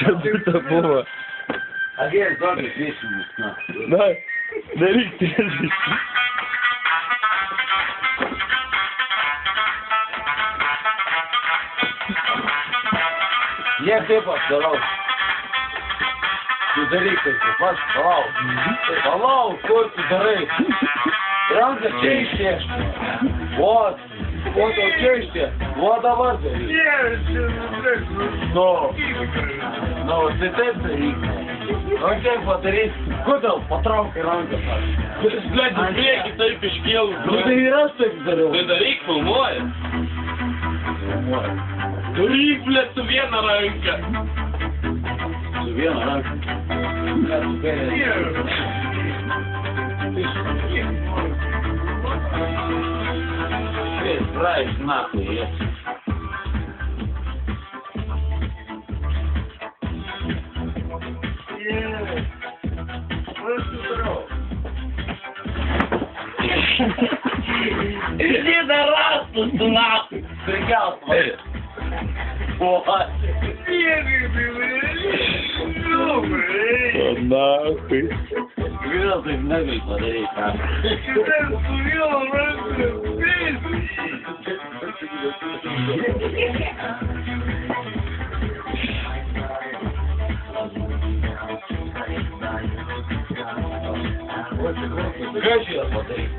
Що це було? А где зоны вечно? Дай, дарик, ты здесь. Я типа здоров. Ты дарик, ты паш, салау. Салау, сколько дарик. Прям за чеще. Вот. Вот чеще. Вот давай дарик. Но. Но ты дарик. Он тебе подарит. Куда? По травке ранга. Блядь, ну беги, ты пешкел. Ну ты не раз так здоров. Ты Дарик помоет? Дарик, блядь, тебе на ранка. Тебе на ранга. Ты знаешь нахуй, я. Иди на раз, тут нахуй. Прикал твой. Вот. Нахуй. Видел ты много подарить, а? Хочу я подарить.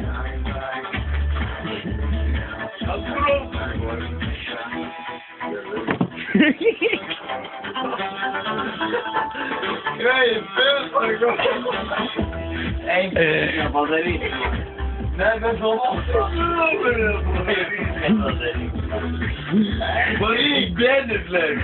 Эй, подарить. Надо дома. Дарик, бедный, блядь.